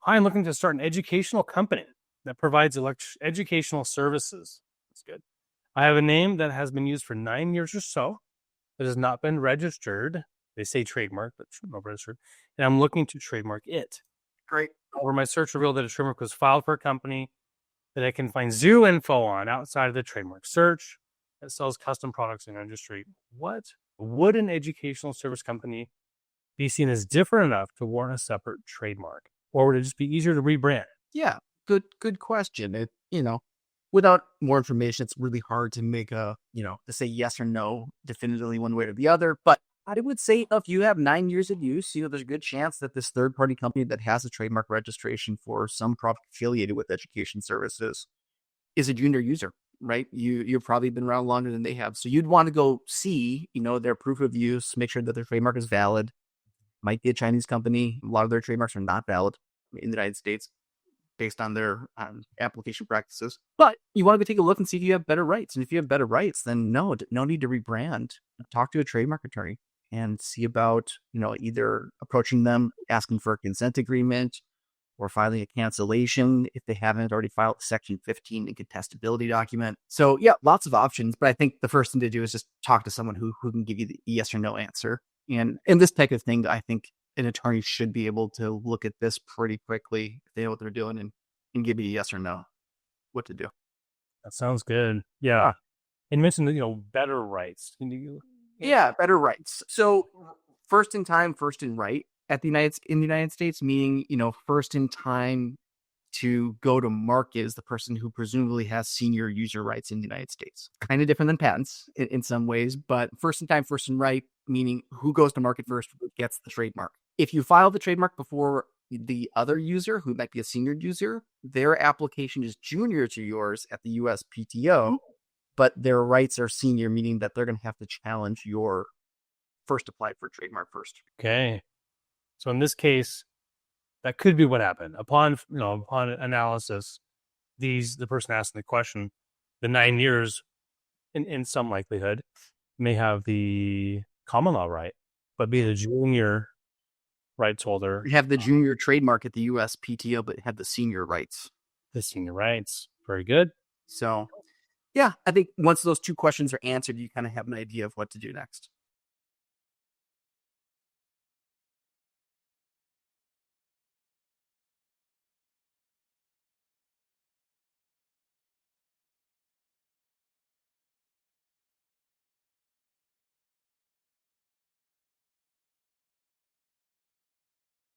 I'm looking to start an educational company that provides educational services. That's good. I have a name that has been used for 9 years or so that has not been registered. They say trademark, but not registered. And I'm looking to trademark it. Great. However, my search revealed that a trademark was filed for a company that I can find zero info on outside of the trademark search that sells custom products in the industry. What? Would an educational service company be seen as different enough to warrant a separate trademark? Or would it just be easier to rebrand? Yeah, good question. Without more information, it's really hard to make to say yes or no definitively one way or the other. But I would say if you have 9 years of use, there's a good chance that this third-party company that has a trademark registration for some product affiliated with education services is a junior user, right? You've probably been around longer than they have. So you'd want to go see, their proof of use, make sure that their trademark is valid. Might be a Chinese company. A lot of their trademarks are not valid in the United States based on their application practices. But you want to go take a look and see if you have better rights. And if you have better rights, then no need to rebrand. Talk to a trademark attorney and see about, either approaching them, asking for a consent agreement, or filing a cancellation if they haven't already filed a Section 15 incontestability document. So yeah, lots of options. But I think the first thing to do is just talk to someone who can give you the yes or no answer. And in this type of thing, I think an attorney should be able to look at this pretty quickly if they know what they're doing and give you a yes or no what to do. That sounds good. Yeah. And you mentioned, better rights. Yeah, better rights. So first in time, first in right in the United States, meaning, first in time to go to market is the person who presumably has senior user rights in the United States. Kind of different than patents in some ways, but first in time, first in right, meaning who goes to market first, who gets the trademark. If you file the trademark before the other user, who might be a senior user, their application is junior to yours at the USPTO, but their rights are senior, meaning that they're going to have to challenge your first applied for trademark first. Okay. So in this case, that could be what happened. Upon analysis, the person asking the question, the 9 years, in some likelihood, may have the common law right, but be the junior rights holder. You have the junior trademark at the USPTO, but have the senior rights. The senior rights. Very good. So, yeah, I think once those two questions are answered, you kind of have an idea of what to do next.